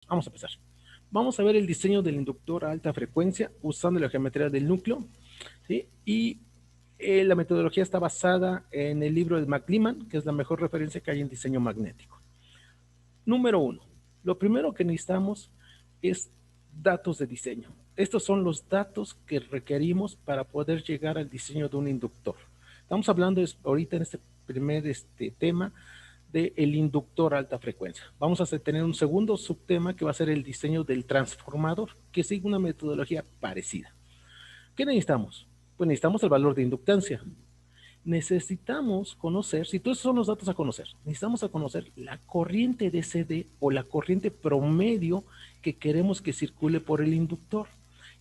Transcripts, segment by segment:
Vamos a empezar. Vamos a ver el diseño del inductor a alta frecuencia usando la geometría del núcleo, ¿sí? Y la metodología está basada en el libro de McLean, que es la mejor referencia que hay en diseño magnético. Número uno, lo primero que necesitamos es datos de diseño. Estos son los datos que requerimos para poder llegar al diseño de un inductor. Estamos hablando ahorita en este primer tema del inductor a alta frecuencia. Vamos a tener un segundo subtema que va a ser el diseño del transformador, que sigue una metodología parecida. ¿Qué necesitamos? Pues necesitamos el valor de inductancia. Necesitamos conocer, si todos esos son los datos a conocer, necesitamos a conocer la corriente de CD o la corriente promedio que queremos que circule por el inductor.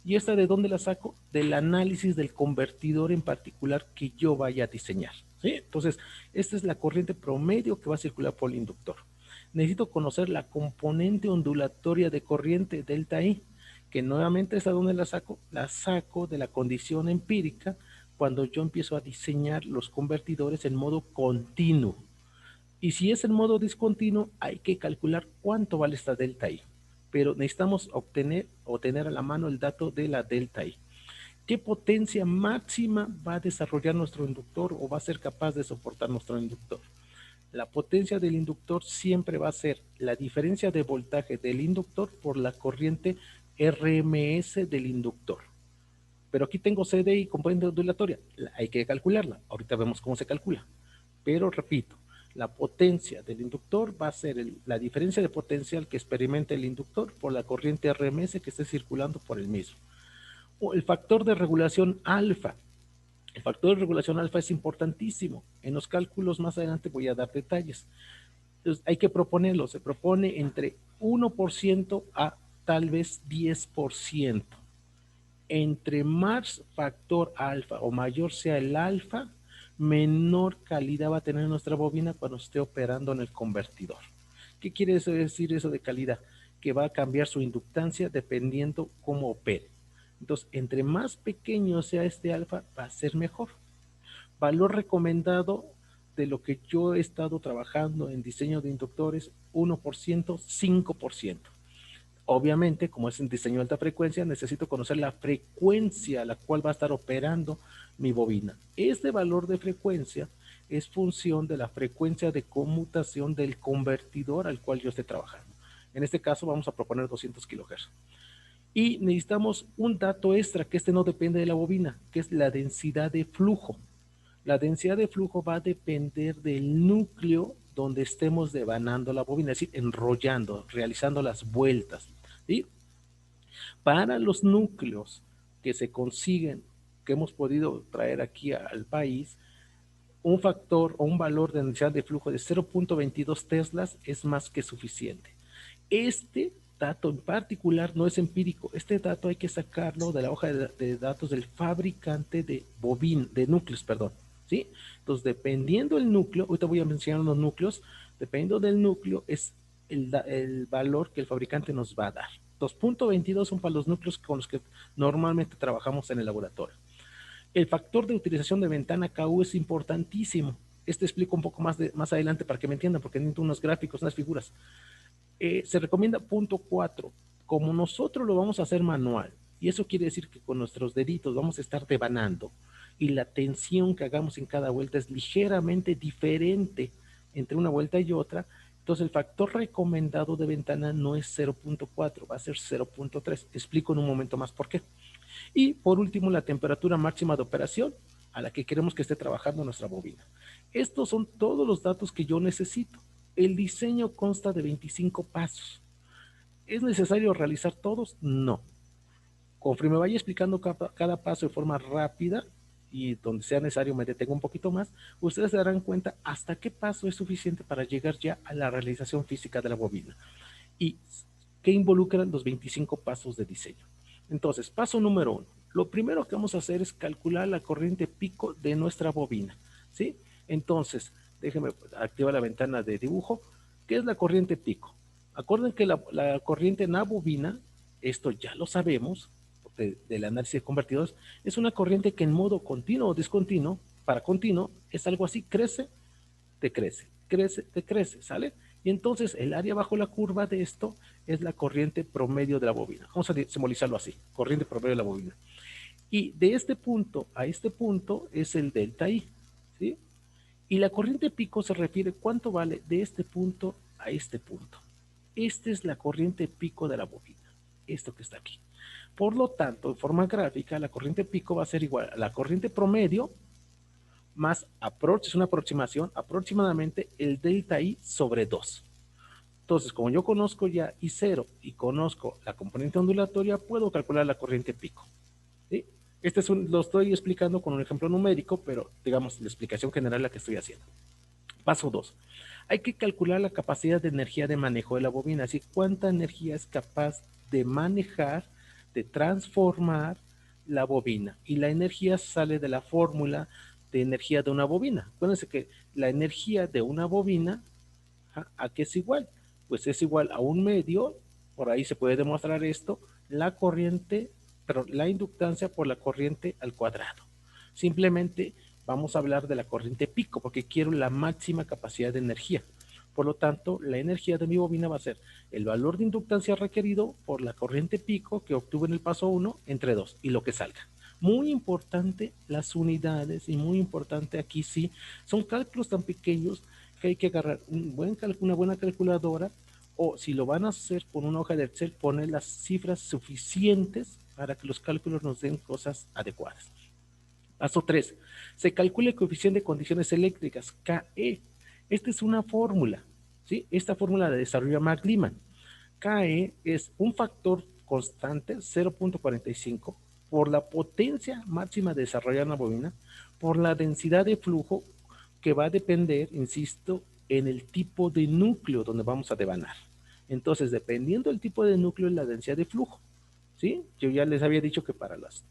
¿Y esta de dónde la saco? Del análisis del convertidor en particular que yo vaya a diseñar. ¿Sí? Entonces, esta es la corriente promedio que va a circular por el inductor. Necesito conocer la componente ondulatoria de corriente delta I, que nuevamente es a dónde la saco. La saco de la condición empírica cuando yo empiezo a diseñar los convertidores en modo continuo. Y si es en modo discontinuo, hay que calcular cuánto vale esta delta I. Pero necesitamos obtener o tener a la mano el dato de la delta I. ¿Qué potencia máxima va a desarrollar nuestro inductor o va a ser capaz de soportar nuestro inductor? La potencia del inductor siempre va a ser la diferencia de voltaje del inductor por la corriente RMS del inductor. Pero aquí tengo CD y componente ondulatoria. Hay que calcularla. Ahorita vemos cómo se calcula. Pero repito, la potencia del inductor va a ser la diferencia de potencial que experimenta el inductor por la corriente RMS que esté circulando por el mismo. O el factor de regulación alfa. El factor de regulación alfa es importantísimo. En los cálculos más adelante voy a dar detalles. Entonces hay que proponerlo. Se propone entre 1% a tal vez 10%. Entre más factor alfa o mayor sea el alfa, menor calidad va a tener nuestra bobina cuando esté operando en el convertidor. ¿Qué quiere decir eso de calidad? Que va a cambiar su inductancia dependiendo cómo opere. Entonces, entre más pequeño sea este alfa, va a ser mejor. Valor recomendado de lo que yo he estado trabajando en diseño de inductores, 1%, 5%. Obviamente, como es un diseño de alta frecuencia, necesito conocer la frecuencia a la cual va a estar operando mi bobina. Este valor de frecuencia es función de la frecuencia de conmutación del convertidor al cual yo esté trabajando. En este caso vamos a proponer 200 kHz. Y necesitamos un dato extra, que este no depende de la bobina, que es la densidad de flujo. La densidad de flujo va a depender del núcleo donde estemos devanando la bobina, es decir, enrollando, realizando las vueltas. ¿Sí? Para los núcleos que se consiguen, que hemos podido traer aquí al país, un factor o un valor de densidad de flujo de 0.22 teslas es más que suficiente. Este dato en particular no es empírico. Este dato hay que sacarlo de la hoja de datos del fabricante de de núcleos, perdón. ¿Sí? Entonces, dependiendo del núcleo, ahorita voy a mencionar los núcleos, dependiendo del núcleo es el valor que el fabricante nos va a dar. 2.22 son para los núcleos con los que normalmente trabajamos en el laboratorio. El factor de utilización de ventana KU es importantísimo. Este explico un poco más adelante para que me entiendan, porque necesito unos gráficos, unas figuras. Se recomienda punto 4. Como nosotros lo vamos a hacer manual, y eso quiere decir que con nuestros deditos vamos a estar devanando, y la tensión que hagamos en cada vuelta es ligeramente diferente entre una vuelta y otra, entonces el factor recomendado de ventana no es 0.4, va a ser 0.3. Explico en un momento más por qué. Y por último, la temperatura máxima de operación a la que queremos que esté trabajando nuestra bobina. Estos son todos los datos que yo necesito. El diseño consta de 25 pasos. ¿Es necesario realizar todos? No. Conforme vaya explicando cada paso de forma rápida y donde sea necesario me detengo un poquito más, ustedes se darán cuenta hasta qué paso es suficiente para llegar ya a la realización física de la bobina y qué involucran los 25 pasos de diseño. Entonces, paso número 1. Lo primero que vamos a hacer es calcular la corriente pico de nuestra bobina. ¿Sí? Entonces, déjenme activar la ventana de dibujo. ¿Qué es la corriente pico? Acuerden que la corriente en la bobina, esto ya lo sabemos, del análisis de convertidores, es una corriente que en modo continuo o discontinuo, para continuo, es algo así, crece, decrece, crece, decrece, ¿sale? Y entonces el área bajo la curva de esto es la corriente promedio de la bobina. Vamos a simbolizarlo así, corriente promedio de la bobina. Y de este punto a este punto es el delta I, ¿sí? Y la corriente pico se refiere cuánto vale de este punto a este punto. Esta es la corriente pico de la bobina, esto que está aquí. Por lo tanto, en forma gráfica, la corriente pico va a ser igual a la corriente promedio más, es una aproximación, aproximadamente el delta I sobre 2. Entonces, como yo conozco ya I0 y conozco la componente ondulatoria, puedo calcular la corriente pico. ¿Sí? Lo estoy explicando con un ejemplo numérico, pero digamos la explicación general la que estoy haciendo. Paso 2. Hay que calcular la capacidad de energía de manejo de la bobina, así cuánta energía es capaz de manejar, de transformar la bobina. Y la energía sale de la fórmula de energía de una bobina. Acuérdense que la energía de una bobina, ¿a qué es igual? Pues es igual a un medio, por ahí se puede demostrar esto, la corriente, pero la inductancia por la corriente al cuadrado. Simplemente vamos a hablar de la corriente pico, porque quiero la máxima capacidad de energía. Por lo tanto, la energía de mi bobina va a ser el valor de inductancia requerido por la corriente pico que obtuve en el paso 1 entre 2 y lo que salga. Muy importante las unidades y muy importante aquí sí, son cálculos tan pequeños que hay que agarrar una buena calculadora o si lo van a hacer con una hoja de Excel, poner las cifras suficientes para que los cálculos nos den cosas adecuadas. Paso 3. Se calcula el coeficiente de condiciones eléctricas, KE. Esta es una fórmula, ¿sí? Esta fórmula la desarrolla McLean. KE es un factor constante, 0.45, por la potencia máxima de desarrollar una bobina, por la densidad de flujo, que va a depender, insisto, en el tipo de núcleo donde vamos a devanar. Entonces, dependiendo del tipo de núcleo, es la densidad de flujo, ¿sí? Yo ya les había dicho que para los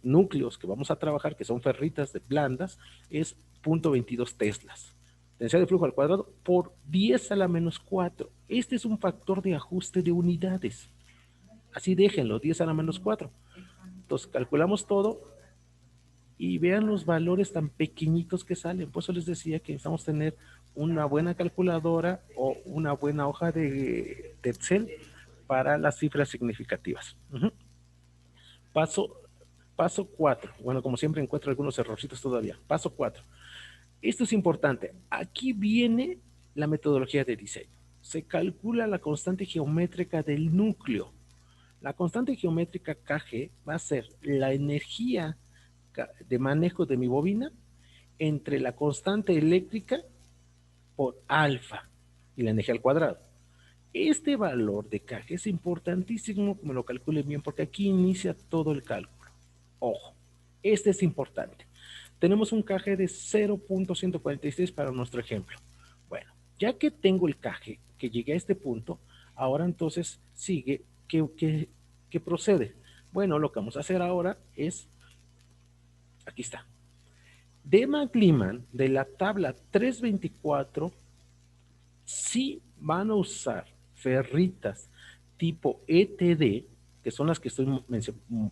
núcleos que vamos a trabajar, que son ferritas de blandas, es 0.22 teslas. Densidad de flujo al cuadrado por 10 a la menos 4. Este es un factor de ajuste de unidades. Así déjenlo, 10 a la menos 4. Entonces calculamos todo y vean los valores tan pequeñitos que salen. Por eso les decía que necesitamos tener una buena calculadora o una buena hoja de Excel para las cifras significativas. Paso 4. Bueno, como siempre encuentro algunos errorcitos todavía. Paso 4. Esto es importante. Aquí viene la metodología de diseño. Se calcula la constante geométrica del núcleo. La constante geométrica Kg va a ser la energía de manejo de mi bobina entre la constante eléctrica por alfa y la energía al cuadrado. Este valor de Kg es importantísimo que me lo calculen bien porque aquí inicia todo el cálculo. Ojo, este es importante. Tenemos un KG de 0.146 para nuestro ejemplo. Bueno, ya que tengo el KG, que llegué a este punto, ahora entonces sigue, ¿qué procede? Bueno, lo que vamos a hacer ahora es, aquí está, de McLean, de la tabla 324, sí van a usar ferritas tipo ETD, que son las que estoy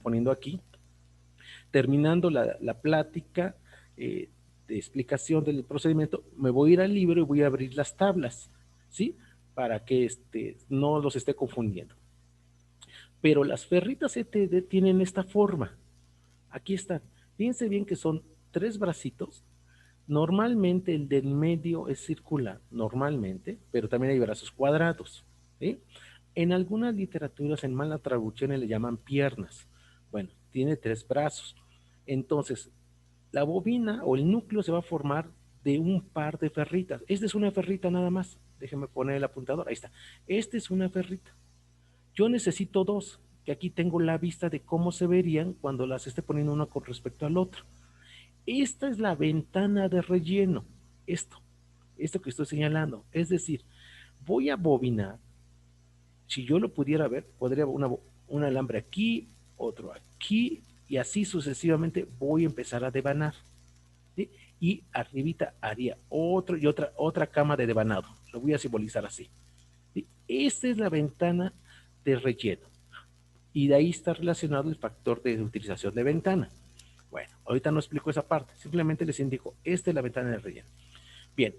poniendo aquí, terminando la plática de explicación del procedimiento, me voy a ir al libro y voy a abrir las tablas, ¿sí? Para que no los esté confundiendo. Pero las ferritas ETD tienen esta forma. Aquí están. Fíjense bien que son 3 bracitos. Normalmente el del medio es circular, normalmente, pero también hay brazos cuadrados, ¿sí? En algunas literaturas, en mala traducción, le llaman piernas. Bueno, tiene 3 brazos. Entonces, la bobina o el núcleo se va a formar de un par de ferritas. Esta es una ferrita nada más. Déjenme poner el apuntador. Ahí está. Esta es una ferrita. Yo necesito 2, que aquí tengo la vista de cómo se verían cuando las esté poniendo una con respecto al otro. Esta es la ventana de relleno. Esto que estoy señalando. Es decir, voy a bobinar. Si yo lo pudiera ver, podría un alambre aquí, otro aquí, y así sucesivamente voy a empezar a devanar. ¿Sí? Y arribita haría otra cama de devanado. Lo voy a simbolizar así. ¿Sí? Esta es la ventana de relleno. Y de ahí está relacionado el factor de utilización de ventana. Bueno, ahorita no explico esa parte, simplemente les indico, esta es la ventana de relleno. Bien,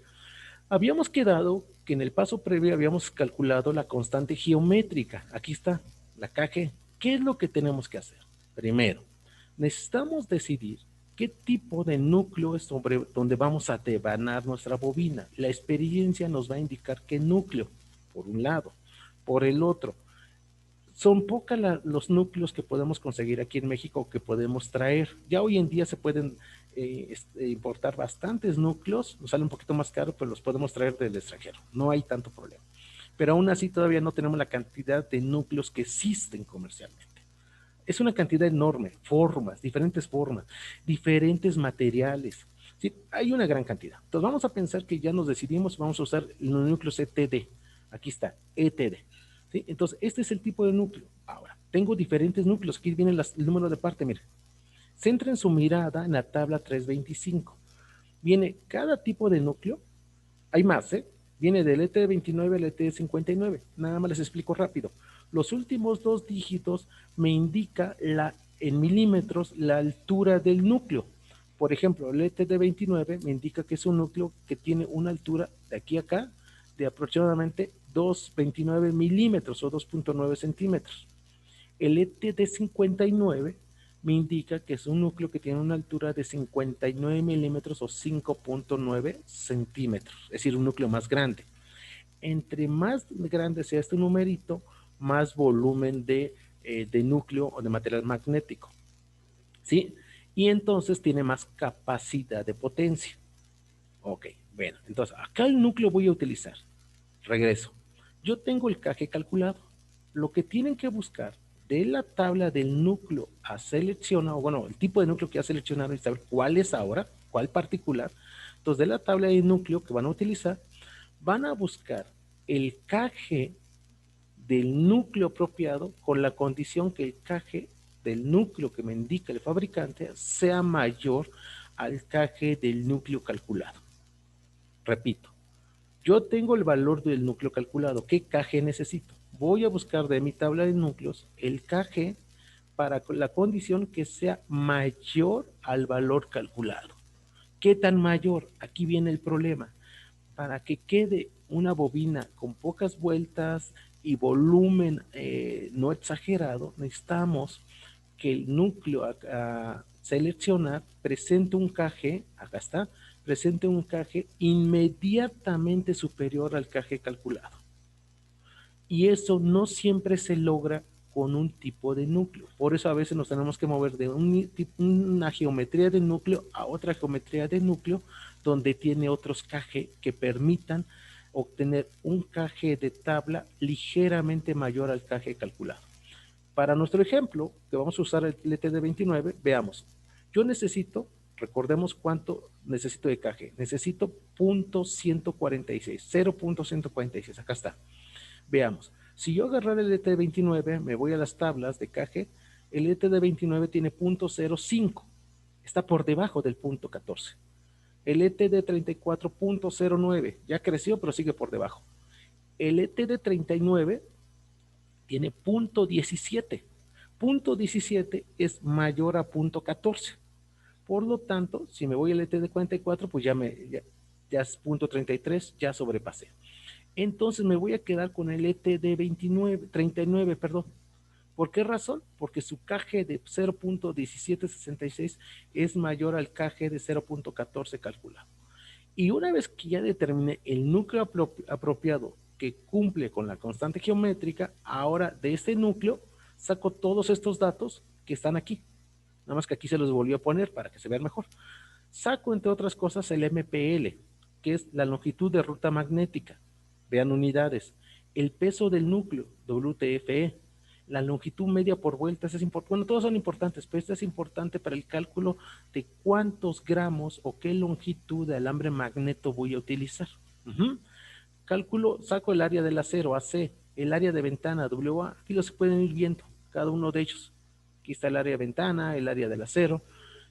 Habíamos quedado que en el paso previo habíamos calculado la constante geométrica. Aquí está, la KG. ¿Qué es lo que tenemos que hacer? Primero, necesitamos decidir qué tipo de núcleo es sobre donde vamos a devanar nuestra bobina. La experiencia nos va a indicar qué núcleo, por un lado. Por el otro, son pocos los núcleos que podemos conseguir aquí en México que podemos traer. Ya hoy en día se pueden importar bastantes núcleos, nos sale un poquito más caro, pero los podemos traer del extranjero. No hay tanto problema. Pero aún así todavía no tenemos la cantidad de núcleos que existen comercialmente. Es una cantidad enorme, formas, diferentes materiales. Sí, hay una gran cantidad. Entonces vamos a pensar que ya nos decidimos, vamos a usar los núcleos ETD. Aquí está, ETD. ¿Sí? Entonces, este es el tipo de núcleo. Ahora, tengo diferentes núcleos. Aquí viene el número de parte, mire. Centren su mirada en la tabla 325. Viene cada tipo de núcleo. Hay más, ¿eh? Viene del ET29 al ET59. Nada más les explico rápido. Los últimos dos dígitos me indica en milímetros la altura del núcleo. Por ejemplo, el ET29 me indica que es un núcleo que tiene una altura de aquí a acá de aproximadamente 2,29 milímetros o 2,9 centímetros. El ET59 me indica que es un núcleo que tiene una altura de 59 milímetros o 5,9 centímetros, es decir, un núcleo más grande. Entre más grande sea este numerito, más volumen de núcleo o de material magnético, ¿sí? Y entonces tiene más capacidad de potencia. Ok, bueno, entonces acá el núcleo voy a utilizar. Regreso. Yo tengo el KG calculado. Lo que tienen que buscar de la tabla del núcleo a seleccionar, o bueno, el tipo de núcleo que ha seleccionado y saber cuál es ahora, cuál particular. Entonces, de la tabla de núcleo que van a utilizar, van a buscar el KG del núcleo apropiado con la condición que el KG del núcleo que me indica el fabricante sea mayor al KG del núcleo calculado. Repito, yo tengo el valor del núcleo calculado. ¿Qué KG necesito? Voy a buscar de mi tabla de núcleos el KG para la condición que sea mayor al valor calculado. ¿Qué tan mayor? Aquí viene el problema. Para que quede una bobina con pocas vueltas y volumen no exagerado, necesitamos que el núcleo a seleccionar presente un KG, acá está, presente un KG inmediatamente superior al KG calculado. Y eso no siempre se logra con un tipo de núcleo. Por eso a veces nos tenemos que mover de una geometría de núcleo a otra geometría de núcleo donde tiene otros KG que permitan obtener un KG de tabla ligeramente mayor al KG calculado. Para nuestro ejemplo, que vamos a usar el LTD29, veamos. Yo necesito, recordemos cuánto necesito de KG. Necesito 0.146, 0.146, acá está. Veamos, si yo agarrar el ET29, me voy a las tablas de KG, el ET29 tiene 0.05, está por debajo del 0.14. El ETD34 0.09, ya creció pero sigue por debajo. El ETD39 tiene 0.17. 0.17 es mayor a 0.14. Por lo tanto, si me voy al ETD44, pues ya es 0.33, ya sobrepasé. Entonces me voy a quedar con el ETD 39, perdón. ¿Por qué razón? Porque su KG de 0.1766 es mayor al KG de 0.14 calculado. Y una vez que ya determiné el núcleo apropiado que cumple con la constante geométrica, ahora de este núcleo saco todos estos datos que están aquí. Nada más que aquí se los volvió a poner para que se vean mejor. Saco, entre otras cosas, el MPL, que es la longitud de ruta magnética. Vean unidades. El peso del núcleo, WTFE. La longitud media por vueltas es importante. Bueno, todos son importantes, pero esta es importante para el cálculo de cuántos gramos o qué longitud de alambre magneto voy a utilizar. Cálculo, saco el área del acero, AC, el área de ventana, WA. Aquí los pueden ir viendo, cada uno de ellos. Aquí está el área de ventana, el área del acero,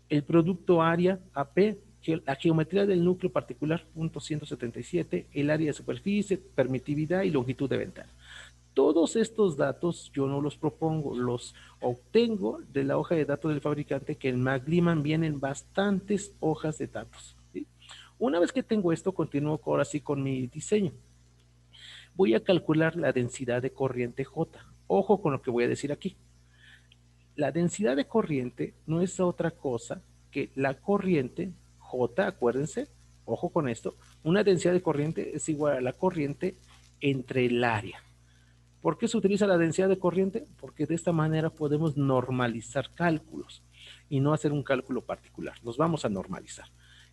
el producto área, AP, la geometría del núcleo particular, .177, el área de superficie, permitividad y longitud de ventana. Todos estos datos yo no los propongo, los obtengo de la hoja de datos del fabricante, que en McLean vienen bastantes hojas de datos. ¿Sí? Una vez que tengo esto, continúo ahora sí con mi diseño. Voy a calcular la densidad de corriente J. Ojo con lo que voy a decir aquí. La densidad de corriente no es otra cosa que la corriente J, acuérdense, ojo con esto, una densidad de corriente es igual a la corriente entre el área. ¿Por qué se utiliza la densidad de corriente? Porque de esta manera podemos normalizar cálculos y no hacer un cálculo particular. Nos vamos a normalizar.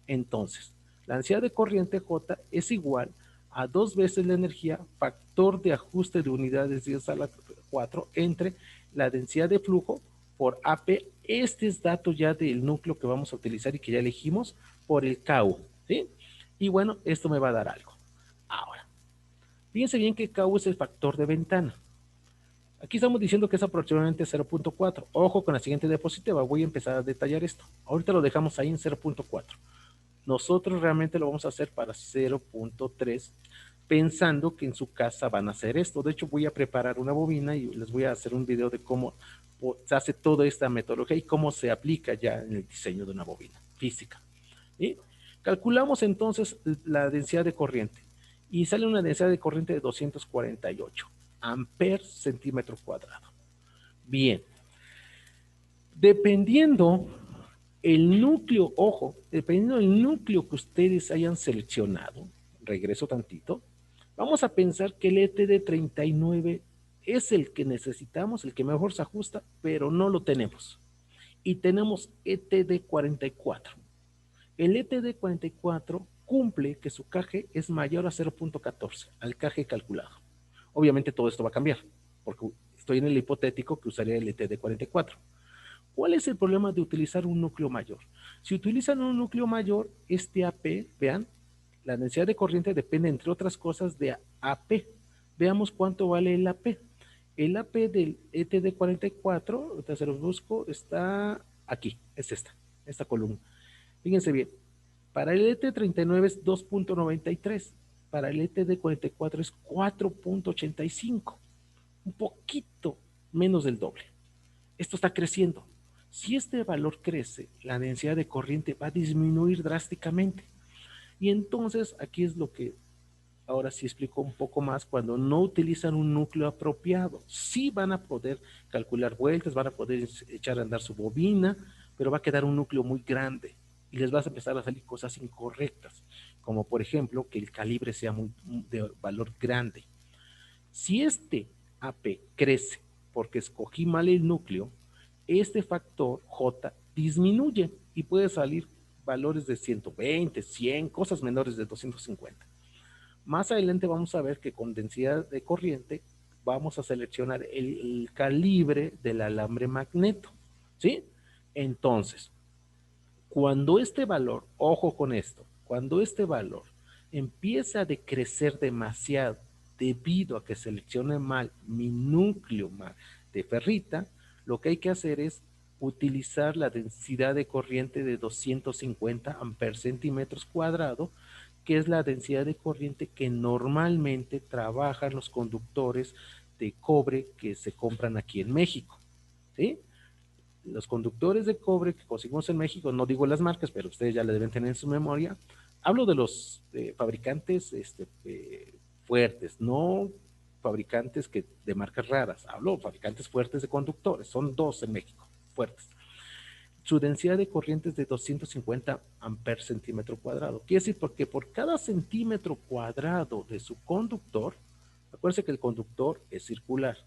Entonces, la densidad de corriente J es igual a 2 veces la energía, factor de ajuste de unidades 10 a la 4 entre la densidad de flujo por AP. Este es dato ya del núcleo que vamos a utilizar y que ya elegimos por el KU, ¿sí? Y bueno, esto me va a dar algo. Ahora, fíjense bien que KU es el factor de ventana. Aquí estamos diciendo que es aproximadamente 0.4. Ojo con la siguiente diapositiva, voy a empezar a detallar esto. Ahorita lo dejamos ahí en 0.4. Nosotros realmente lo vamos a hacer para 0.3, pensando que en su casa van a hacer esto. De hecho, voy a preparar una bobina y les voy a hacer un video de cómo se hace toda esta metodología y cómo se aplica ya en el diseño de una bobina física. ¿Sí? Calculamos entonces la densidad de corriente y sale una densidad de corriente de 248 amperes centímetro cuadrado. Bien, dependiendo el núcleo, ojo, dependiendo del núcleo que ustedes hayan seleccionado, regreso tantito, vamos a pensar que el ETD 39 es el que necesitamos, el que mejor se ajusta, pero no lo tenemos. Y tenemos ETD 44. El ETD 44 cumple que su KG es mayor a 0.14, al KG calculado. Obviamente todo esto va a cambiar, porque estoy en el hipotético que usaría el ETD 44. ¿Cuál es el problema de utilizar un núcleo mayor? Si utilizan un núcleo mayor, este AP, vean, la densidad de corriente depende, entre otras cosas, de AP. Veamos cuánto vale el AP. El AP del ETD 44, ahorita se los busco, está aquí, es esta columna. Fíjense bien, para el ET39 es 2.93, para el ETD44 es 4.85, un poquito menos del doble. Esto está creciendo. Si este valor crece, la densidad de corriente va a disminuir drásticamente. Y entonces aquí es lo que ahora sí explico un poco más. Cuando no utilizan un núcleo apropiado, sí van a poder calcular vueltas, van a poder echar a andar su bobina, pero va a quedar un núcleo muy grande y les va a empezar a salir cosas incorrectas, como por ejemplo que el calibre sea de valor grande. Si este AP crece porque escogí mal el núcleo, este factor J disminuye y puede salir valores de 120, 100, cosas menores de 250. Más adelante vamos a ver que con densidad de corriente vamos a seleccionar el calibre del alambre magneto, ¿sí? Entonces, cuando este valor, ojo con esto, cuando este valor empieza a decrecer demasiado debido a que seleccione mal mi núcleo de ferrita, lo que hay que hacer es utilizar la densidad de corriente de 250 amperes centímetros cuadrados, que es la densidad de corriente que normalmente trabajan los conductores de cobre que se compran aquí en México, ¿sí? Los conductores de cobre que conseguimos en México, no digo las marcas, pero ustedes ya le deben tener en su memoria. Hablo de los fabricantes fuertes, no fabricantes de marcas raras. Hablo de fabricantes fuertes de conductores. Son 2 en México, fuertes. Su densidad de corriente es de 250 amperes centímetro cuadrado. Quiere decir porque por cada centímetro cuadrado de su conductor, acuérdense que el conductor es circular.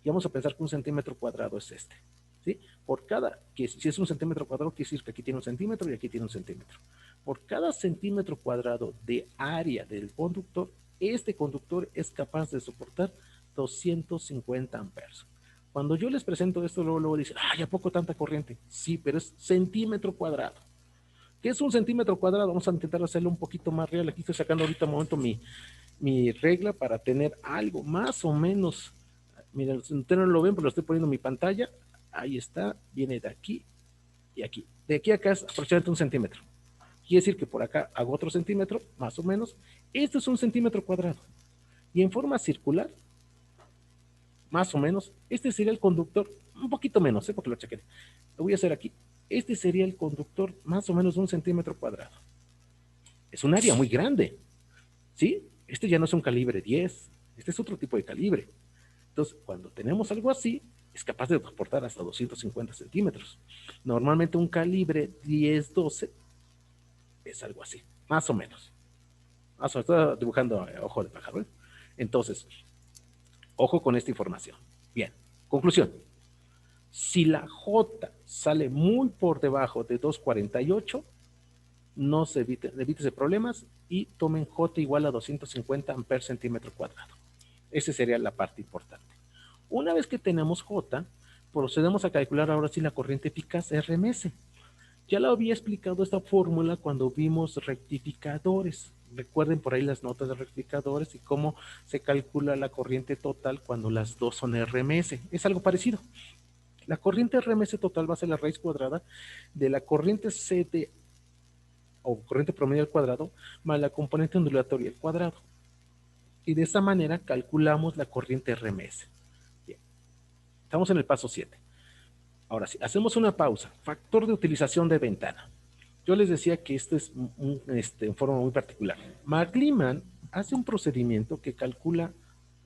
Y vamos a pensar que un centímetro cuadrado es este. ¿Sí? Por cada, que si es un centímetro cuadrado, quiere decir que aquí tiene un centímetro y aquí tiene un centímetro. Por cada centímetro cuadrado de área del conductor, este conductor es capaz de soportar 250 amperes. Cuando yo les presento esto, luego dicen, ay, ¿a poco tanta corriente? Sí, pero es centímetro cuadrado. ¿Qué es un centímetro cuadrado? Vamos a intentar hacerlo un poquito más real. Aquí estoy sacando ahorita un momento mi regla para tener algo más o menos. Miren, ustedes no lo ven, pero lo estoy poniendo en mi pantalla. Ahí está, viene de aquí y aquí. De aquí a acá es aproximadamente un centímetro. Quiere decir que por acá hago otro centímetro, más o menos. Esto es un centímetro cuadrado. Y en forma circular, más o menos, este sería el conductor, un poquito menos, porque lo chequé. Lo voy a hacer aquí. Este sería el conductor más o menos de un centímetro cuadrado. Es un área muy grande, ¿sí? Este ya no es un calibre 10, este es otro tipo de calibre. Entonces, cuando tenemos algo así, es capaz de transportar hasta 250 centímetros. Normalmente un calibre 10-12 es algo así, más o menos. Estoy dibujando ojo de pájaro, ¿eh? Entonces, ojo con esta información. Bien, conclusión. Si la J sale muy por debajo de 248, no se evítese problemas y tomen J igual a 250 amperes centímetro cuadrado. Esa sería la parte importante. Una vez que tenemos J, procedemos a calcular ahora sí la corriente eficaz RMS. Ya lo había explicado esta fórmula cuando vimos rectificadores. Recuerden por ahí las notas de rectificadores y cómo se calcula la corriente total cuando las dos son RMS. Es algo parecido. La corriente RMS total va a ser la raíz cuadrada de la corriente CD o corriente promedio al cuadrado más la componente ondulatoria al cuadrado. Y de esa manera calculamos la corriente RMS. Bien. Estamos en el paso 7. Ahora sí, hacemos una pausa. Factor de utilización de ventana. Yo les decía que esto es en forma muy particular. McLean hace un procedimiento que calcula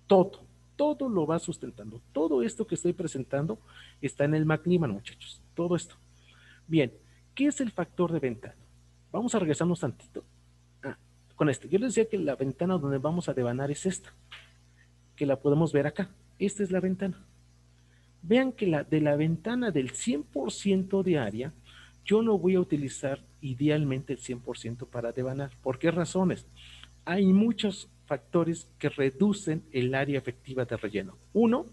todo. Todo lo va sustentando. Todo esto que estoy presentando está en el McLean, muchachos. Todo esto. Bien, ¿qué es el factor de ventana? Vamos a regresarnos tantito. Con esto. Yo les decía que la ventana donde vamos a devanar es esta, que la podemos ver acá. Esta es la ventana. Vean que de la ventana del 100% de área, yo no voy a utilizar idealmente el 100% para devanar. ¿Por qué razones? Hay muchos factores que reducen el área efectiva de relleno. Uno,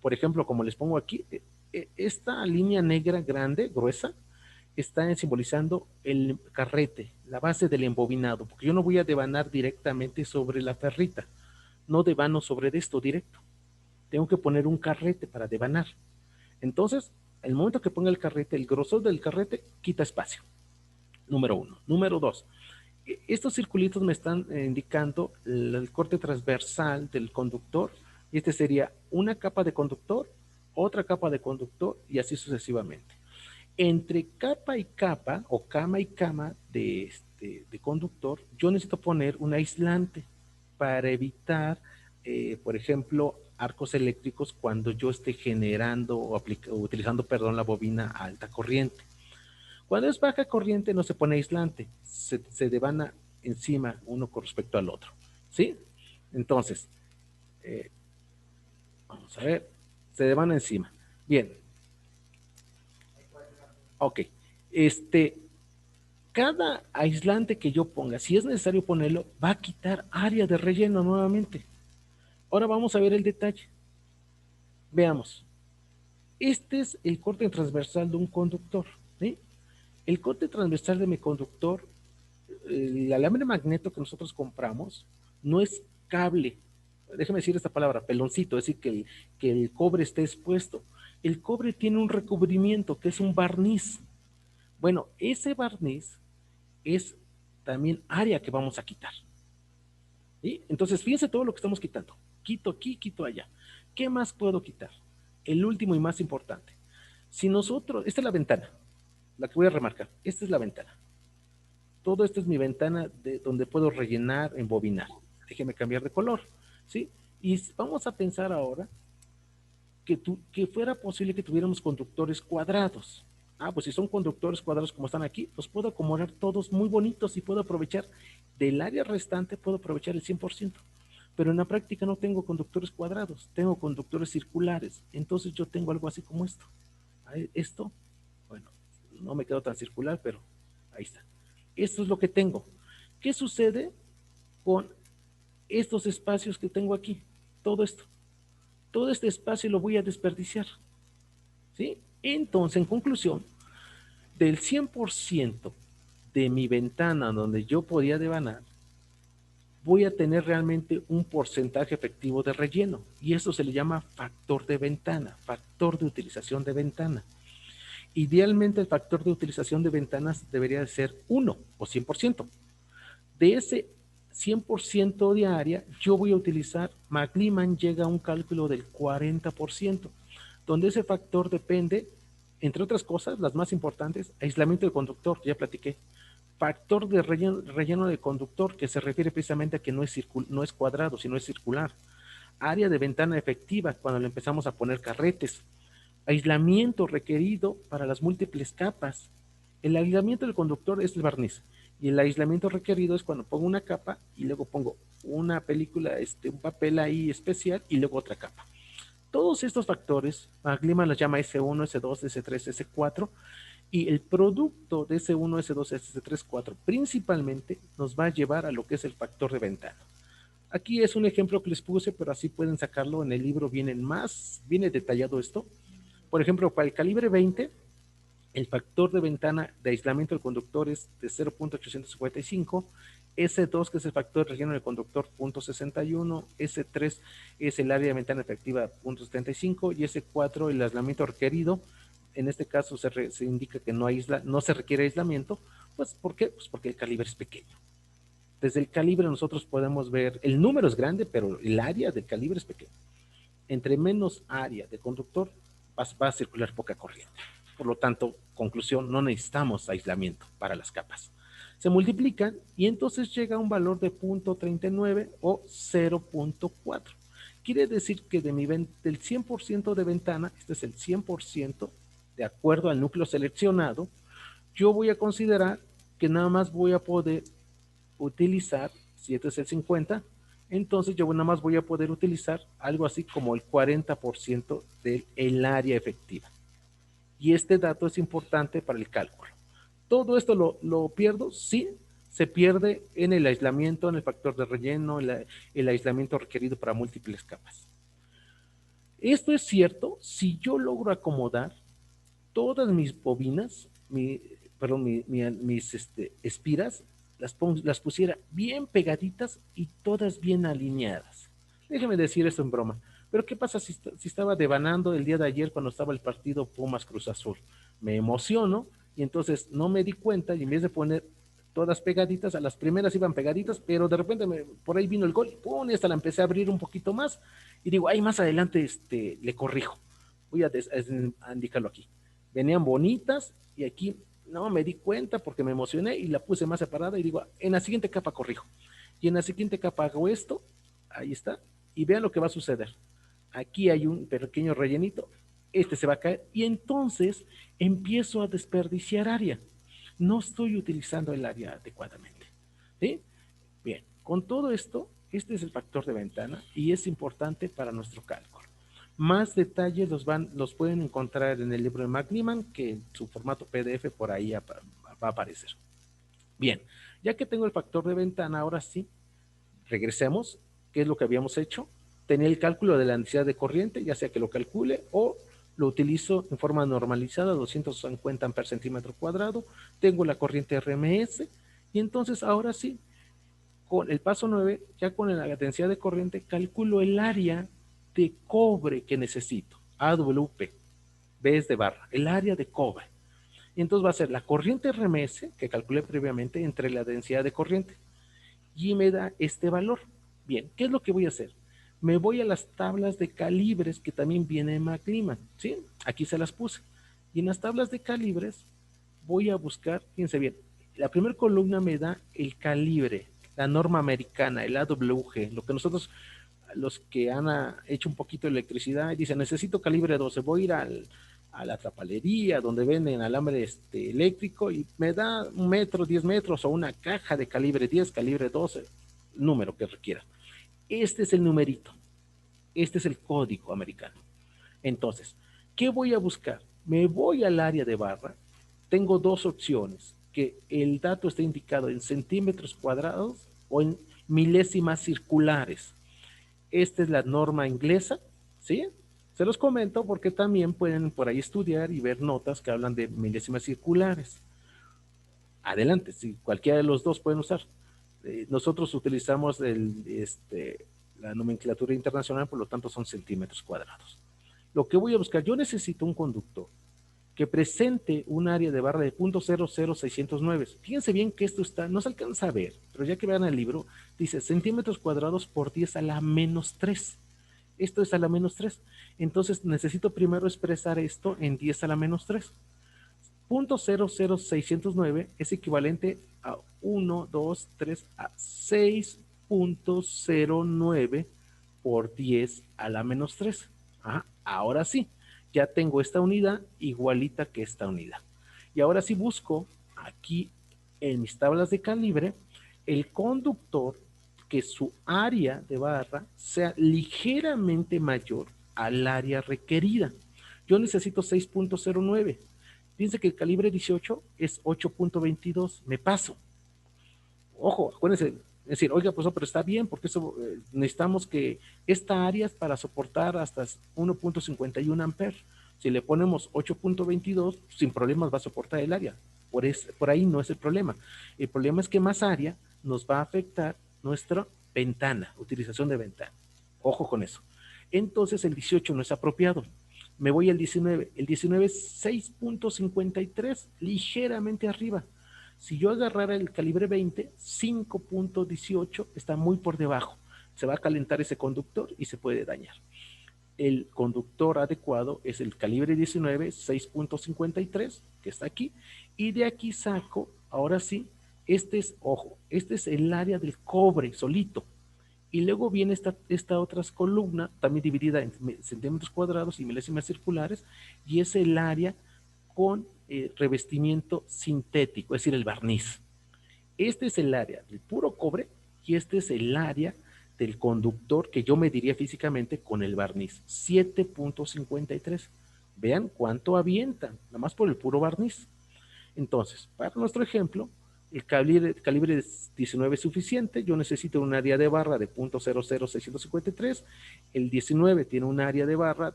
por ejemplo, como les pongo aquí, esta línea negra grande, gruesa, está simbolizando el carrete, la base del embobinado, porque yo no voy a devanar directamente sobre la ferrita, no devano sobre esto directo. Tengo que poner un carrete para devanar. Entonces, el momento que ponga el carrete, el grosor del carrete quita espacio. Número 1. Número 2. Estos circulitos me están indicando el corte transversal del conductor. Y este sería una capa de conductor, otra capa de conductor y así sucesivamente. Entre capa y capa o cama y cama de conductor, yo necesito poner un aislante para evitar, por ejemplo, arcos eléctricos cuando yo esté generando o utilizando, perdón, la bobina a alta corriente. Cuando es baja corriente no se pone aislante, se devana encima uno con respecto al otro, ¿sí? Entonces, vamos a ver, se devana encima. Bien. Ok. Cada aislante que yo ponga, si es necesario ponerlo, va a quitar área de relleno nuevamente. Ahora vamos a ver el detalle. Veamos. Este es el corte transversal de un conductor, ¿sí? El corte transversal de mi conductor, el alambre magneto que nosotros compramos, no es cable. Déjame decir esta palabra, peloncito, es decir, que el cobre esté expuesto. El cobre tiene un recubrimiento que es un barniz. Bueno, ese barniz es también área que vamos a quitar. ¿Sí? Entonces, fíjense todo lo que estamos quitando. Quito aquí, quito allá. ¿Qué más puedo quitar? El último y más importante. Si nosotros, esta es la ventana, la que voy a remarcar. Esta es la ventana. Todo esto es mi ventana de donde puedo rellenar, embobinar. Déjeme cambiar de color, ¿sí? Y vamos a pensar ahora que fuera posible que tuviéramos conductores cuadrados. Pues si son conductores cuadrados como están aquí, los puedo acomodar todos muy bonitos y puedo aprovechar del área restante, puedo aprovechar el 100%. Pero en la práctica no tengo conductores cuadrados, tengo conductores circulares. Entonces yo tengo algo así como esto. Esto, bueno, no me quedó tan circular, pero ahí está. Esto es lo que tengo. ¿Qué sucede con estos espacios que tengo aquí? Todo esto. Todo este espacio lo voy a desperdiciar. ¿Sí? Entonces, en conclusión, del 100% de mi ventana donde yo podía devanar, voy a tener realmente un porcentaje efectivo de relleno. Y eso se le llama factor de ventana, factor de utilización de ventana. Idealmente el factor de utilización de ventanas debería de ser 1 o 100%. De ese 100% de área, yo voy a utilizar, McLean llega a un cálculo del 40%, donde ese factor depende, entre otras cosas, las más importantes, aislamiento del conductor, ya platiqué, Factor de relleno de conductor, que se refiere precisamente a que no es cuadrado, sino es circular. Área de ventana efectiva, cuando le empezamos a poner carretes. Aislamiento requerido para las múltiples capas. El aislamiento del conductor es el barniz. Y el aislamiento requerido es cuando pongo una capa y luego pongo una película, un papel ahí especial y luego otra capa. Todos estos factores, McLean los llama S1, S2, S3, S4, y el producto de S1, S2, S3, S4 principalmente nos va a llevar a lo que es el factor de ventana. Aquí es un ejemplo que les puse, pero así pueden sacarlo. En el libro viene detallado esto. Por ejemplo, para el calibre 20, el factor de ventana de aislamiento del conductor es de 0.855, S2, que es el factor de relleno del conductor, 0.61, S3 es el área de ventana efectiva, 0.75, y S4 el aislamiento requerido. En este caso se indica que no se requiere aislamiento. Pues, ¿por qué? Pues porque el calibre es pequeño. Desde el calibre nosotros podemos ver, el número es grande, pero el área del calibre es pequeño. Entre menos área de conductor, va a circular poca corriente. Por lo tanto, conclusión, no necesitamos aislamiento para las capas. Se multiplican y entonces llega a un valor de 0.39 o 0.4. Quiere decir que del 100% de ventana, este es el 100% de acuerdo al núcleo seleccionado, yo voy a considerar que nada más voy a poder utilizar, si este es el 50, entonces yo nada más voy a poder utilizar algo así como el 40% del área efectiva. Y este dato es importante para el cálculo. ¿Todo esto lo pierdo? Sí, se pierde en el aislamiento, en el factor de relleno, el aislamiento requerido para múltiples capas. Esto es cierto si yo logro acomodar todas mis bobinas, mis espiras, las pusiera bien pegaditas y todas bien alineadas. Déjeme decir esto en broma. Pero ¿qué pasa si estaba devanando el día de ayer cuando estaba el partido Pumas Cruz Azul? Me emociono y entonces no me di cuenta y en vez de poner todas pegaditas, a las primeras iban pegaditas, pero de repente por ahí vino el gol, ¡pum! Y hasta la empecé a abrir un poquito más y digo, ay, más adelante le corrijo. Voy a indicarlo aquí. Venían bonitas y aquí no me di cuenta porque me emocioné y la puse más separada y digo, en la siguiente capa corrijo. Y en la siguiente capa hago esto, ahí está, y vean lo que va a suceder. Aquí hay un pequeño rellenito, este se va a caer y entonces empiezo a desperdiciar área. No estoy utilizando el área adecuadamente. ¿Sí? Bien, con todo esto, este es el factor de ventana y es importante para nuestro cálculo. Más detalles los pueden encontrar en el libro de McLean, que en su formato PDF por ahí va a aparecer. Bien, ya que tengo el factor de ventana, ahora sí, regresemos. ¿Qué es lo que habíamos hecho? Tenía el cálculo de la necesidad de corriente, ya sea que lo calcule o lo utilizo en forma normalizada, 250 amperes centímetro cuadrado. Tengo la corriente RMS y entonces ahora sí, con el paso 9, ya con la densidad de corriente, calculo el área de cobre que necesito, AWP, B es de barra, el área de cobre. Y entonces va a ser la corriente RMS, que calculé previamente, entre la densidad de corriente. Y me da este valor. Bien, ¿qué es lo que voy a hacer? Me voy a las tablas de calibres que también viene en McLean, ¿sí? Aquí se las puse. Y en las tablas de calibres voy a buscar, fíjense bien, la primera columna me da el calibre, la norma americana, el AWG, lo que nosotros, los que han hecho un poquito de electricidad, dicen, necesito calibre 12, voy a ir a la trapalería donde venden alambre eléctrico y me da 1 metro, 10 metros o una caja de calibre 10, calibre 12, número que requiera. Este es el numerito, este es el código americano. Entonces, ¿qué voy a buscar? Me voy al área de barra, tengo dos opciones, que el dato esté indicado en centímetros cuadrados o en milésimas circulares. Esta es la norma inglesa, ¿sí? Se los comento porque también pueden por ahí estudiar y ver notas que hablan de milésimas circulares. Adelante, si cualquiera de los dos pueden usar. Nosotros utilizamos la nomenclatura internacional, por lo tanto son centímetros cuadrados. Lo que voy a buscar, yo necesito un conductor que presente un área de barra de 0.00609. Fíjense bien que esto no se alcanza a ver, pero ya que vean el libro, dice centímetros cuadrados por 10 a la menos 3. Esto es a la menos 3. Entonces necesito primero expresar esto en 10 a la menos 3. .00609 es equivalente a 1, 2, 3, a 6.09 por 10 a la menos 3. Ajá, ahora sí, ya tengo esta unidad igualita que esta unidad. Y ahora sí busco aquí en mis tablas de calibre el conductor que su área de barra sea ligeramente mayor al área requerida. Yo necesito 6.09. Piense que el calibre 18 es 8.22. Me paso. Ojo, acuérdense, es decir, oiga, pues no, pero está bien, porque eso necesitamos que esta área es para soportar hasta 1.51 amperes. Si le ponemos 8.22, sin problemas va a soportar el área. Por ahí no es el problema. El problema es que más área nos va a afectar nuestra ventana, utilización de ventana. Ojo con eso. Entonces el 18 no es apropiado. Me voy al 19. El 19 es 6.53, ligeramente arriba. Si yo agarrara el calibre 20, 5.18 está muy por debajo. Se va a calentar ese conductor y se puede dañar. El conductor adecuado es el calibre 19, 6.53, que está aquí. Y de aquí saco, ahora sí, este es, ojo, este es el área del cobre solito. Y luego viene esta otra columna, también dividida en centímetros cuadrados y milésimas circulares, y es el área con revestimiento sintético, es decir, el barniz. Este es el área del puro cobre y este es el área del conductor que yo mediría físicamente con el barniz, 7.53. Vean cuánto avientan, nada más por el puro barniz. Entonces, para nuestro ejemplo, el calibre 19 es suficiente. Yo necesito un área de barra de .00653. El 19 tiene un área de barra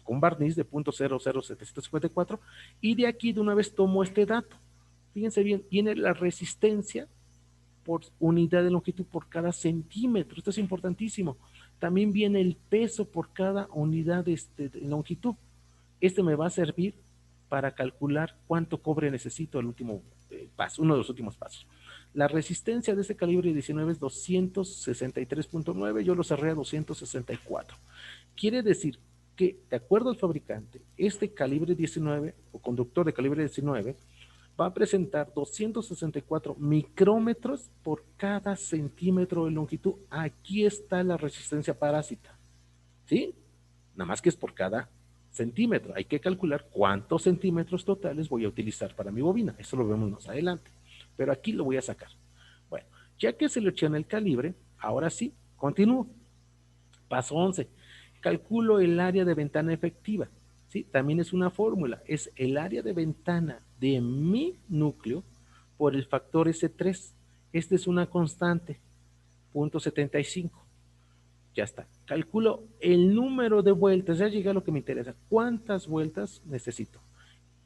con barniz de .00754. Y de aquí de una vez tomo este dato. Fíjense bien, viene la resistencia por unidad de longitud por cada centímetro. Esto es importantísimo. También viene el peso por cada unidad de longitud. Este me va a servir para calcular cuánto cobre necesito el último paso, uno de los últimos pasos. La resistencia de ese calibre 19 es 263.9, yo lo cerré a 264. Quiere decir que, de acuerdo al fabricante, este calibre 19 o conductor de calibre 19 va a presentar 264 micrómetros por cada centímetro de longitud. Aquí está la resistencia parásita, ¿sí? Nada más que es por cada centímetro. Hay que calcular cuántos centímetros totales voy a utilizar para mi bobina. Eso lo vemos más adelante. Pero aquí lo voy a sacar. Bueno, ya que seleccioné el calibre, ahora sí, continúo. Paso 11. Calculo el área de ventana efectiva. ¿Sí? También es una fórmula. Es el área de ventana de mi núcleo por el factor S3. Este es una constante, 0.75. Ya está. Calculo el número de vueltas. Ya llegué a lo que me interesa. ¿Cuántas vueltas necesito?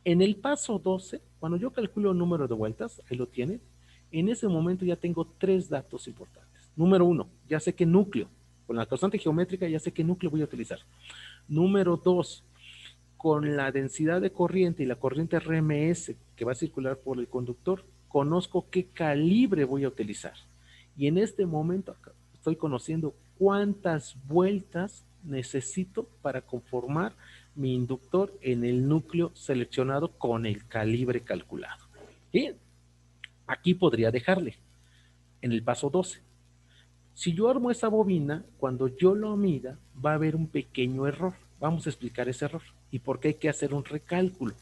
En el paso 12, cuando yo calculo el número de vueltas, ahí lo tienen, en ese momento ya tengo tres datos importantes. Número 1, ya sé qué núcleo. Con la constante geométrica ya sé qué núcleo voy a utilizar. Número 2, con la densidad de corriente y la corriente RMS que va a circular por el conductor, conozco qué calibre voy a utilizar. Y en este momento estoy conociendo cuántas vueltas necesito para conformar mi inductor en el núcleo seleccionado con el calibre calculado. Y aquí podría dejarle en el paso 12. Si yo armo esa bobina, cuando yo lo mida, va a haber un pequeño error. Vamos a explicar ese error y por qué hay que hacer un recálculo.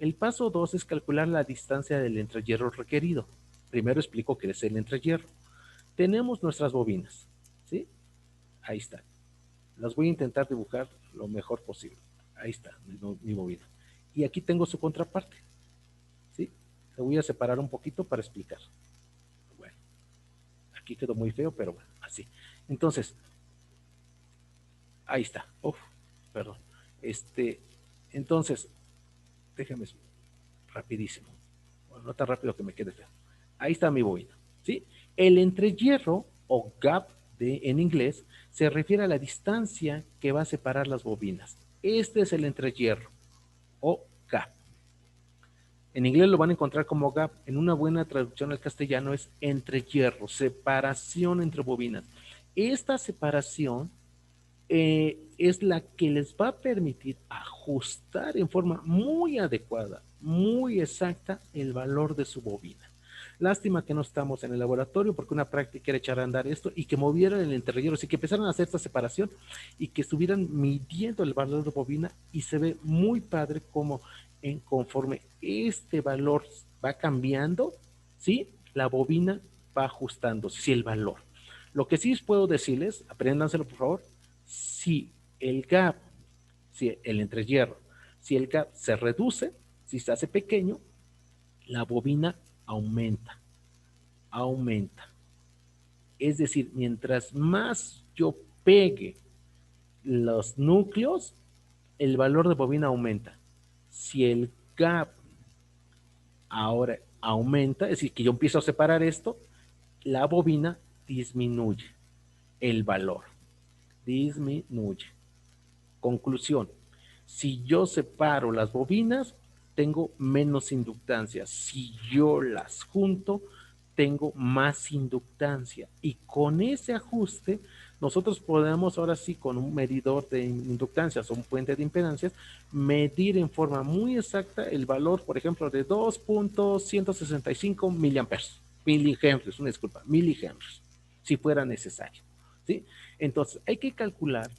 El paso 2 es calcular la distancia del entrehierro requerido. Primero explico qué es el entrehierro. Tenemos nuestras bobinas, ¿sí? Ahí está. Las voy a intentar dibujar lo mejor posible. Ahí está mi bobina. Y aquí tengo su contraparte, ¿sí? Lo voy a separar un poquito para explicar. Bueno, aquí quedó muy feo, pero bueno, así. Entonces, ahí está. Uf, perdón. Entonces, déjame rapidísimo. Bueno, no tan rápido que me quede feo. Ahí está mi bobina, ¿sí? El entrehierro o gap en inglés se refiere a la distancia que va a separar las bobinas. Este es el entrehierro o gap. En inglés lo van a encontrar como gap. En una buena traducción al castellano es entrehierro, separación entre bobinas. Esta separación es la que les va a permitir ajustar en forma muy adecuada, muy exacta, el valor de su bobina. Lástima que no estamos en el laboratorio porque una práctica era echar a andar esto y que movieran el interrellero, así que empezaron a hacer esta separación y que estuvieran midiendo el valor de bobina y se ve muy padre como conforme este valor va cambiando, ¿sí? La bobina va ajustando, si el valor. Lo que sí puedo decirles, apréndanselo por favor, si el gap, si el entrehierro, si el gap se reduce, si se hace pequeño, la bobina aumenta, aumenta. Es decir, mientras más yo pegue los núcleos, el valor de bobina aumenta. Si el gap ahora aumenta, es decir, que yo empiezo a separar esto, la bobina disminuye el valor, disminuye. Conclusión, si yo separo las bobinas, tengo menos inductancia. Si yo las junto, tengo más inductancia. Y con ese ajuste, nosotros podemos ahora sí, con un medidor de inductancias o un puente de impedancias, medir en forma muy exacta el valor, por ejemplo, de 2.165 miliamperes, milihenries, una disculpa, milihenries, si fuera necesario. ¿Sí? Entonces, hay que calcular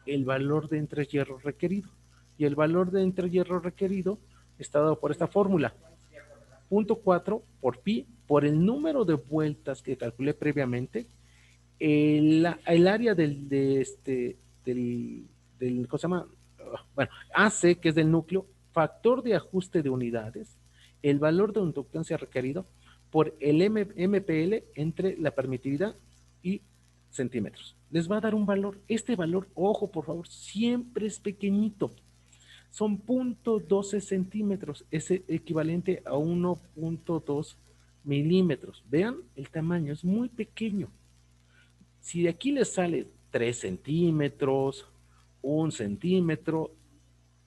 el valor de entrehierro requerido. Y el valor de entrehierro requerido está dado por esta fórmula. 0.4 por pi por el número de vueltas que calculé previamente, el área ¿cómo se llama? Bueno, AC, que es del núcleo, factor de ajuste de unidades, el valor de inductancia requerido por el MPL entre la permitividad y centímetros. Les va a dar un valor. Este valor, ojo por favor, siempre es pequeñito. Son 0.12 centímetros, es equivalente a 1.2 milímetros. Vean, el tamaño es muy pequeño. Si de aquí les sale 3 centímetros, 1 centímetro,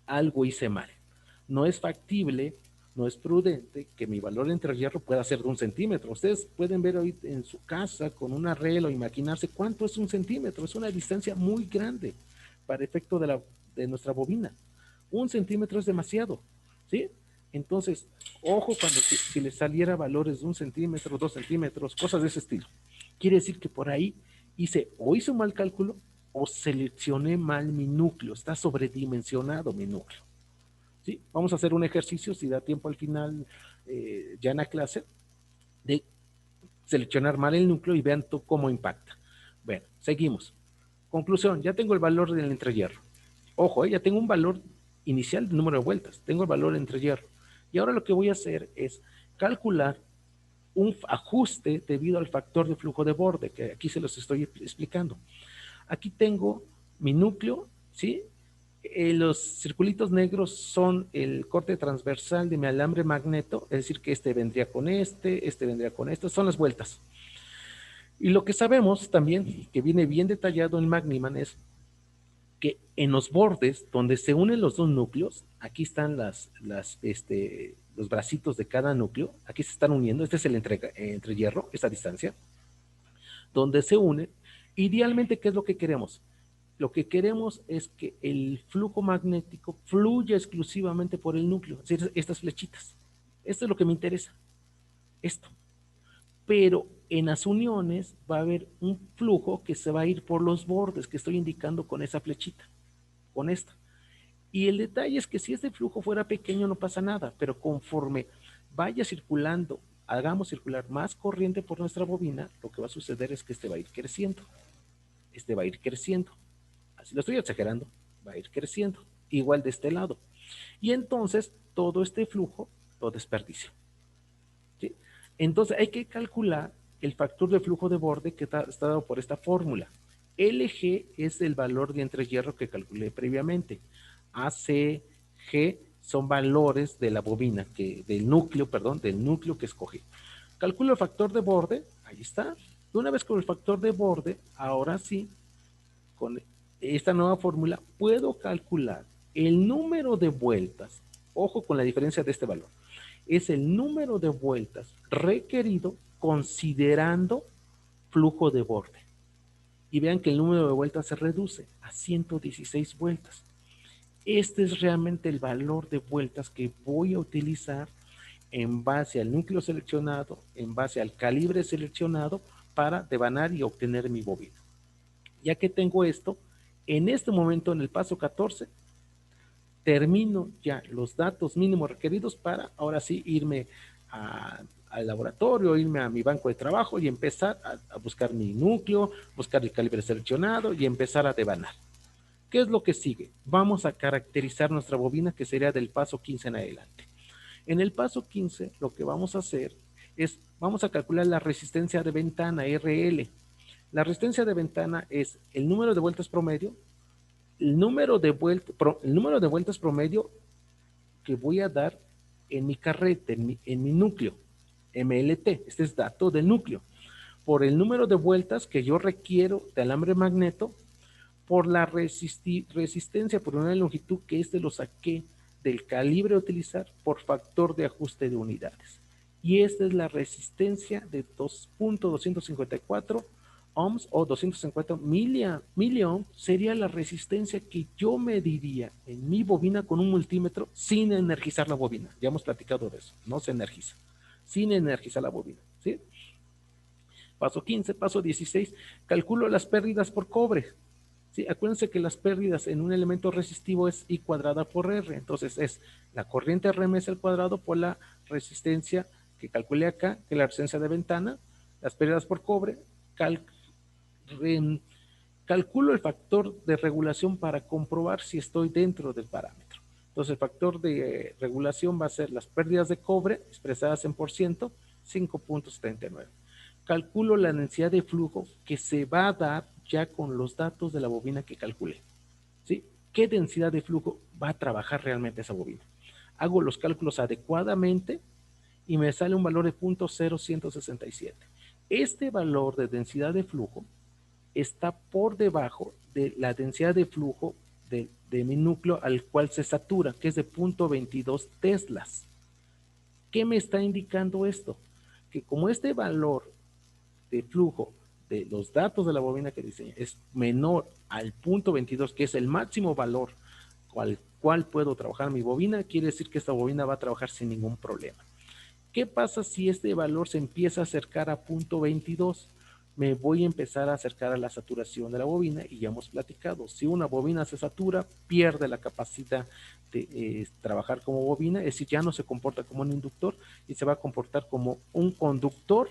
algo hice mal. No es factible, no es prudente que mi valor de entrehierro pueda ser de 1 centímetro. Ustedes pueden ver hoy en su casa con una regla o imaginarse cuánto es 1 centímetro. Es una distancia muy grande para efecto de nuestra bobina. 1 centímetro es demasiado, ¿sí? Entonces, ojo cuando si les saliera valores de 1 centímetro, 2 centímetros, cosas de ese estilo. Quiere decir que por ahí hice un mal cálculo o seleccioné mal mi núcleo, está sobredimensionado mi núcleo. ¿Sí? Vamos a hacer un ejercicio, si da tiempo al final, ya en la clase, de seleccionar mal el núcleo y vean cómo impacta. Bueno, seguimos. Conclusión, ya tengo el valor del entrehierro. Ojo, ya tengo un valor inicial de número de vueltas, tengo el valor de entrehierro. Y ahora lo que voy a hacer es calcular un ajuste debido al factor de flujo de borde, que aquí se los estoy explicando. Aquí tengo mi núcleo, ¿sí? Los circulitos negros son el corte transversal de mi alambre magneto, es decir, que este vendría con este vendría con esto, son las vueltas. Y lo que sabemos también, que viene bien detallado en Magniman, es que en los bordes donde se unen los dos núcleos, aquí están los bracitos de cada núcleo, aquí se están uniendo, este es el entrehierro, esta distancia, donde se unen. Idealmente, ¿qué es lo que queremos? Lo que queremos es que el flujo magnético fluya exclusivamente por el núcleo, es decir, estas flechitas. Esto es lo que me interesa, esto. Pero en las uniones va a haber un flujo que se va a ir por los bordes que estoy indicando con esa flechita, con esta. Y el detalle es que si este flujo fuera pequeño no pasa nada, pero conforme vaya circulando, hagamos circular más corriente por nuestra bobina, lo que va a suceder es que este va a ir creciendo. Este va a ir creciendo. Así lo estoy exagerando, va a ir creciendo. Igual de este lado. Y entonces todo este flujo lo desperdicio. ¿Sí? Entonces hay que calcular el factor de flujo de borde que está dado por esta fórmula. LG es el valor de entrehierro que calculé previamente. AC, G son valores de la bobina, del núcleo que escogí. Calculo el factor de borde, ahí está. De una vez con el factor de borde, ahora sí, con esta nueva fórmula, puedo calcular el número de vueltas. Ojo con la diferencia de este valor. Es el número de vueltas requerido considerando flujo de borde. y vean que el número de vueltas se reduce a 116 vueltas. Este es realmente el valor de vueltas que voy a utilizar en base al núcleo seleccionado, en base al calibre seleccionado para devanar y obtener mi bobina. Ya que tengo esto, en este momento en el paso 14, termino ya los datos mínimos requeridos para ahora sí irme al laboratorio, irme a mi banco de trabajo y empezar a buscar mi núcleo, buscar el calibre seleccionado y empezar a devanar. ¿Qué es lo que sigue? Vamos a caracterizar nuestra bobina, que sería del paso 15 en adelante. En el paso 15 lo que vamos a hacer es, vamos a calcular la resistencia de ventana, RL. La resistencia de ventana es el número de vueltas promedio, el número de vueltas promedio que voy a dar en mi carrete, en mi núcleo, MLT, este es dato del núcleo, por el número de vueltas que yo requiero de alambre magneto, por la resistencia por una longitud, que este lo saqué del calibre a utilizar por factor de ajuste de unidades. Y esta es la resistencia de 2.254 ohms o 250 miliohms, sería la resistencia que yo mediría en mi bobina con un multímetro sin energizar la bobina. Ya hemos platicado de eso, no se energiza, sin energizar la bobina, ¿sí? Paso 15, paso 16, calculo las pérdidas por cobre. Sí, acuérdense que las pérdidas en un elemento resistivo es I cuadrada por R. Entonces es la corriente RMS al cuadrado por la resistencia que calculé acá, que es la resistencia de ventana, las pérdidas por cobre, calculo el factor de regulación para comprobar si estoy dentro del parámetro. Entonces el factor de regulación va a ser las pérdidas de cobre expresadas en por ciento, 5.79. Calculo la densidad de flujo que se va a dar ya con los datos de la bobina que calculé. ¿Sí? ¿Qué densidad de flujo va a trabajar realmente esa bobina? Hago los cálculos adecuadamente y me sale un valor de 0.0167. Este valor de densidad de flujo está por debajo de la densidad de flujo de mi núcleo al cual se satura, que es de 0.22 teslas. ¿Qué me está indicando esto? Que como este valor de flujo de los datos de la bobina que diseñé es menor al 0.22, que es el máximo valor al cual puedo trabajar mi bobina, quiere decir que esta bobina va a trabajar sin ningún problema. ¿Qué pasa si este valor se empieza a acercar a 0.22? Me voy a empezar a acercar a la saturación de la bobina, y ya hemos platicado, si una bobina se satura, pierde la capacidad de trabajar como bobina, es decir, ya no se comporta como un inductor y se va a comportar como un conductor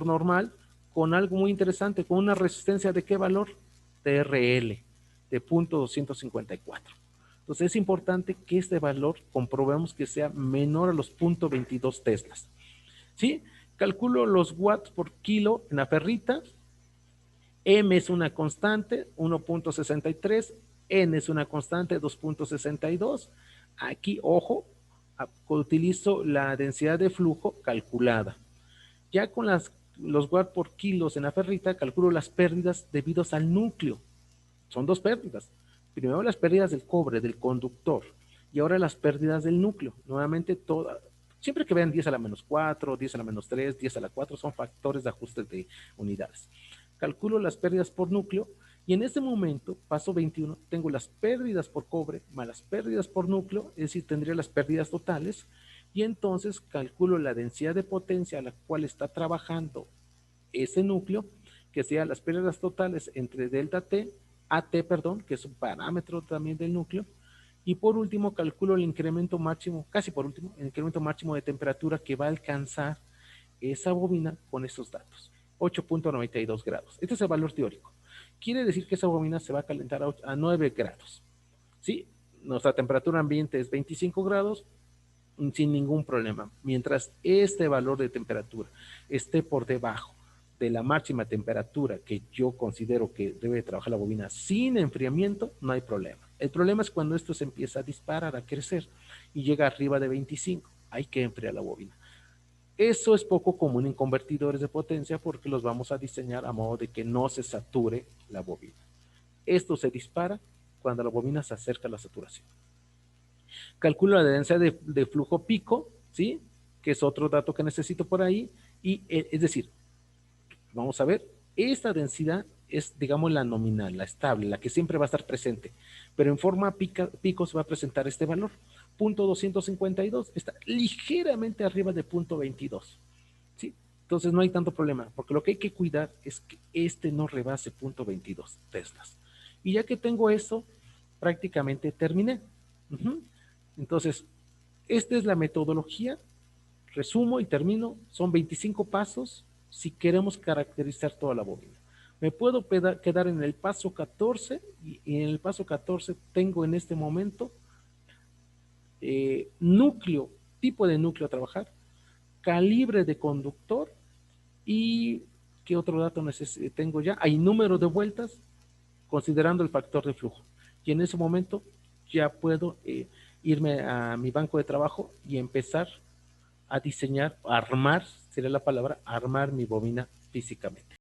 normal, con algo muy interesante, con una resistencia de qué valor? De RL, de 0.254. Entonces es importante que este valor comprobemos que sea menor a los 0.22 teslas. ¿Sí? Calculo los watts por kilo en la ferrita. M es una constante, 1.63. N es una constante, 2.62. Aquí, ojo, utilizo la densidad de flujo calculada. Ya con los watts por kilos en la ferrita, calculo las pérdidas debidas al núcleo. Son dos pérdidas. Primero las pérdidas del cobre, del conductor, y ahora las pérdidas del núcleo. Nuevamente, siempre que vean 10 a la menos 4, 10 a la menos 3, 10 a la 4, son factores de ajuste de unidades. Calculo las pérdidas por núcleo, y en este momento, paso 21, tengo las pérdidas por cobre más las pérdidas por núcleo, es decir, tendría las pérdidas totales, y entonces calculo la densidad de potencia a la cual está trabajando ese núcleo, que sea las pérdidas totales entre delta T, AT, perdón, que es un parámetro también del núcleo. Y por último, calculo el incremento máximo, casi por último, el incremento máximo de temperatura que va a alcanzar esa bobina con estos datos, 8.92 grados. Este es el valor teórico. Quiere decir que esa bobina se va a calentar a 9 grados. ¿Sí? Nuestra temperatura ambiente es 25 grados, sin ningún problema. Mientras este valor de temperatura esté por debajo de la máxima temperatura que yo considero que debe trabajar la bobina sin enfriamiento, no hay problema. El problema es cuando esto se empieza a disparar, a crecer y llega arriba de 25. Hay que enfriar la bobina. Eso es poco común en convertidores de potencia porque los vamos a diseñar a modo de que no se sature la bobina. Esto se dispara cuando la bobina se acerca a la saturación. Calculo la densidad de flujo pico, ¿sí? Que es otro dato que necesito por ahí. Y es decir, vamos a ver, Esta densidad es, digamos, la nominal, la estable, la que siempre va a estar presente, pero en forma pico se va a presentar este valor. Punto 252 está ligeramente arriba de punto 22. ¿Sí? Entonces no hay tanto problema, porque lo que hay que cuidar es que este no rebase punto 22 teslas. Y ya que tengo eso, prácticamente terminé. Uh -huh. Entonces, esta es la metodología. Resumo y termino. Son 25 pasos si queremos caracterizar toda la bobina. Me puedo quedar en el paso 14 y en el paso 14 tengo en este momento núcleo, tipo de núcleo a trabajar, calibre de conductor y ¿qué otro dato tengo ya? Hay número de vueltas considerando el factor de flujo. Y en ese momento ya puedo irme a mi banco de trabajo y empezar a diseñar, a armar, sería la palabra, armar mi bobina físicamente.